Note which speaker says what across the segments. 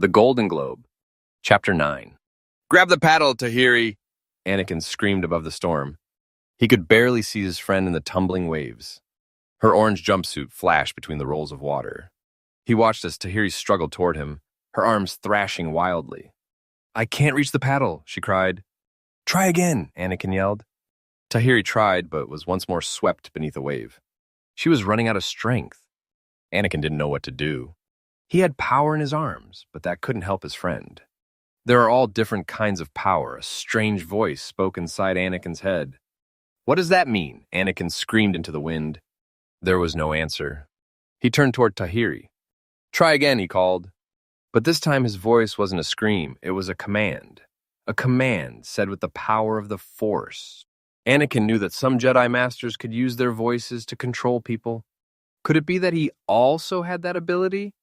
Speaker 1: The Golden Globe, Chapter 9. "Grab the paddle, Tahiri!" Anakin screamed above the storm. He could barely see his friend in the tumbling waves. Her orange jumpsuit flashed between the rolls of water. He watched as Tahiri struggled toward him, her arms thrashing wildly. "I can't reach the paddle," she cried. "Try again," Anakin yelled. Tahiri tried, but was once more swept beneath a wave. She was running out of strength. Anakin didn't know what to do. He had power in his arms, but that couldn't help his friend. There are all different kinds of power. A strange voice spoke inside Anakin's head. "What does that mean?" Anakin screamed into the wind. There was no answer. He turned toward Tahiri. "Try again," he called. But this time his voice wasn't a scream, it was a command. A command said with the power of the Force. Anakin knew that some Jedi Masters could use their voices to control people. Could it be that he also had that ability?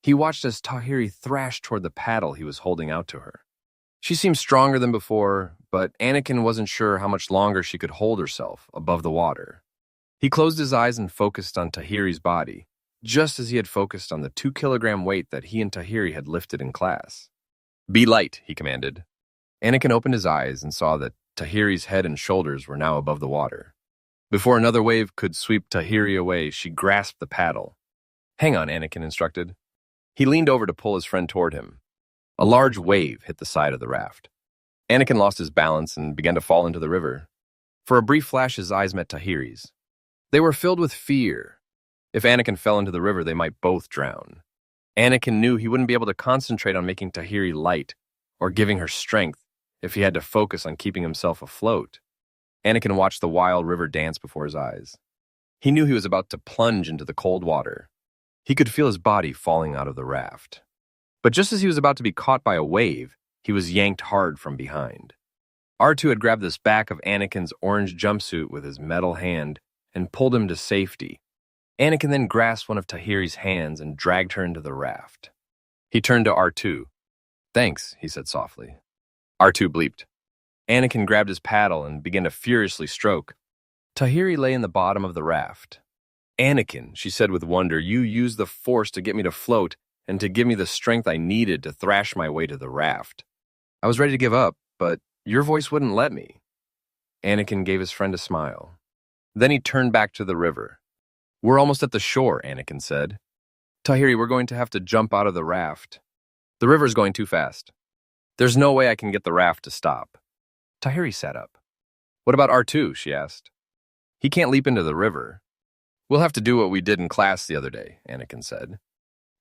Speaker 1: He watched as Tahiri thrashed toward the paddle he was holding out to her. She seemed stronger than before, but Anakin wasn't sure how much longer she could hold herself above the water. He closed his eyes and focused on Tahiri's body, just as he had focused on the 2-kilogram weight that he and Tahiri had lifted in class. "Be light," he commanded. Anakin opened his eyes and saw that Tahiri's head and shoulders were now above the water. Before another wave could sweep Tahiri away, she grasped the paddle. "Hang on," Anakin instructed. He leaned over to pull his friend toward him. A large wave hit the side of the raft. Anakin lost his balance and began to fall into the river. For a brief flash, his eyes met Tahiri's. They were filled with fear. If Anakin fell into the river, they might both drown. Anakin knew he wouldn't be able to concentrate on making Tahiri light or giving her strength if he had to focus on keeping himself afloat. Anakin watched the wild river dance before his eyes. He knew he was about to plunge into the cold water. He could feel his body falling out of the raft. But just as he was about to be caught by a wave, he was yanked hard from behind. R2 had grabbed the back of Anakin's orange jumpsuit with his metal hand and pulled him to safety. Anakin then grasped one of Tahiri's hands and dragged her into the raft. He turned to R2. "Thanks," he said softly. R2 bleeped. Anakin grabbed his paddle and began to furiously stroke. Tahiri lay in the bottom of the raft. "Anakin," she said with wonder, "you used the Force to get me to float and to give me the strength I needed to thrash my way to the raft. I was ready to give up, but your voice wouldn't let me." Anakin gave his friend a smile. Then he turned back to the river. "We're almost at the shore," Anakin said. "Tahiri, we're going to have to jump out of the raft. The river's going too fast. There's no way I can get the raft to stop." Tahiri sat up. "What about R2?" she asked. "He can't leap into the river." "We'll have to do what we did in class the other day," Anakin said.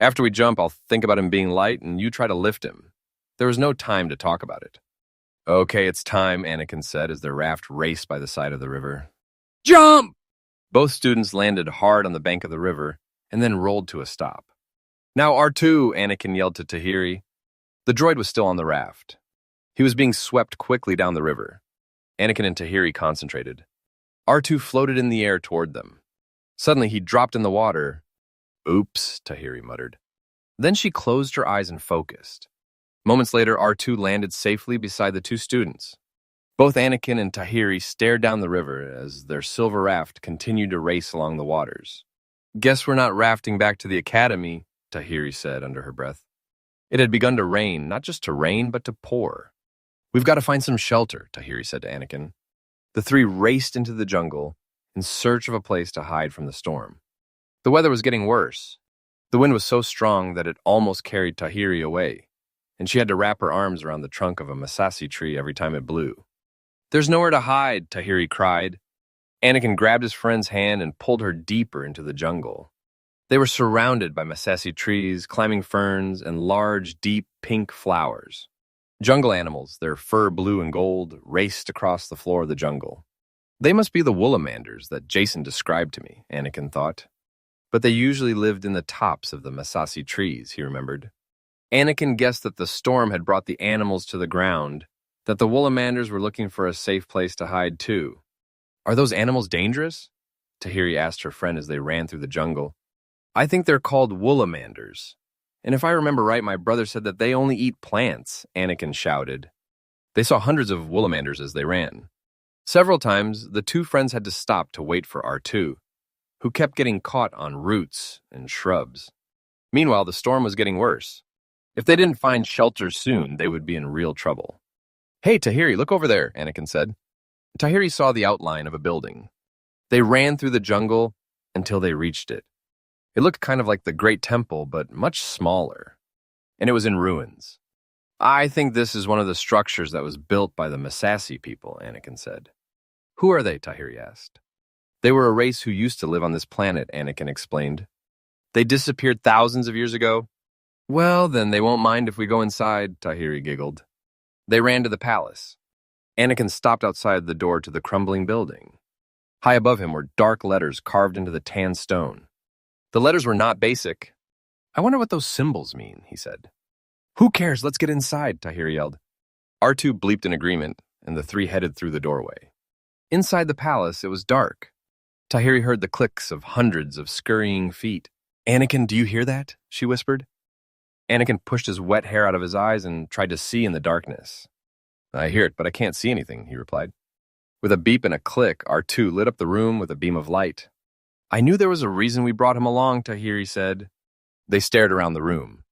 Speaker 1: "After we jump, I'll think about him being light, and you try to lift him." There was no time to talk about it. "Okay, it's time," Anakin said as their raft raced by the side of the river. "Jump!" Both students landed hard on the bank of the river and then rolled to a stop. "Now R2," Anakin yelled to Tahiri. The droid was still on the raft. He was being swept quickly down the river. Anakin and Tahiri concentrated. R2 floated in the air toward them. Suddenly, he dropped in the water. "Oops," Tahiri muttered. Then she closed her eyes and focused. Moments later, R2 landed safely beside the two students. Both Anakin and Tahiri stared down the river as their silver raft continued to race along the waters. "Guess we're not rafting back to the academy," Tahiri said under her breath. It had begun to rain, not just to rain, but to pour. "We've got to find some shelter," Tahiri said to Anakin. The three raced into the jungle in search of a place to hide from the storm. The weather was getting worse. The wind was so strong that it almost carried Tahiri away, and she had to wrap her arms around the trunk of a masashi tree every time it blew. "There's nowhere to hide," Tahiri cried. Anakin grabbed his friend's hand and pulled her deeper into the jungle. They were surrounded by masashi trees, climbing ferns, and large, deep pink flowers. Jungle animals, their fur blue and gold, raced across the floor of the jungle. They must be the Woolamanders that Jason described to me, Anakin thought. But they usually lived in the tops of the masashi trees, he remembered. Anakin guessed that the storm had brought the animals to the ground, that the Woolamanders were looking for a safe place to hide too. "Are those animals dangerous?" Tahiri asked her friend as they ran through the jungle. "I think they're called Woolamanders. And if I remember right, my brother said that they only eat plants," Anakin shouted. They saw hundreds of Woolamanders as they ran. Several times, the two friends had to stop to wait for R2, who kept getting caught on roots and shrubs. Meanwhile, the storm was getting worse. If they didn't find shelter soon, they would be in real trouble. Hey, Tahiri, look over there, Anakin said. Tahiri saw the outline of a building. They ran through the jungle until they reached it. It looked kind of like the Great Temple, but much smaller. And it was in ruins. I think this is one of the structures that was built by the Masasi people, Anakin said. Who are they? Tahiri asked. They were a race who used to live on this planet, Anakin explained. They disappeared thousands of years ago. Well, then they won't mind if we go inside, Tahiri giggled. They ran to the palace. Anakin stopped outside the door to the crumbling building. High above him were dark letters carved into the tan stone. The letters were not basic. I wonder what those symbols mean, he said. Who cares? Let's get inside, Tahiri yelled. R2 bleeped in agreement, and the three headed through the doorway. Inside the palace, it was dark. Tahiri heard the clicks of hundreds of scurrying feet. Anakin, do you hear that? She whispered. Anakin pushed his wet hair out of his eyes and tried to see in the darkness. I hear it, but I can't see anything, he replied. With a beep and a click, R2 lit up the room with a beam of light. I knew there was a reason we brought him along, Tahiri said. They stared around the room.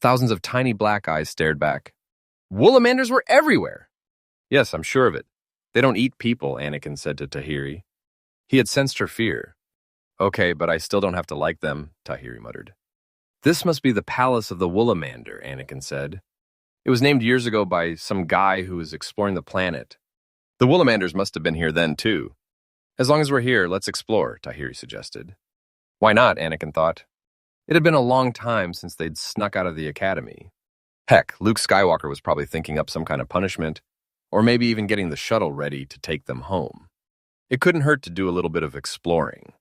Speaker 1: Thousands of tiny black eyes stared back. Woolamanders were everywhere! Yes, I'm sure of it. They don't eat people, Anakin said to Tahiri. He had sensed her fear. Okay, but I still don't have to like them, Tahiri muttered. This must be the palace of the Woolamander, Anakin said. It was named years ago by some guy who was exploring the planet. The Woolamanders must have been here then, too. As long as we're here, let's explore, Tahiri suggested. Why not, Anakin thought. It had been a long time since they'd snuck out of the academy. Heck, Luke Skywalker was probably thinking up some kind of punishment, or maybe even getting the shuttle ready to take them home. It couldn't hurt to do a little bit of exploring.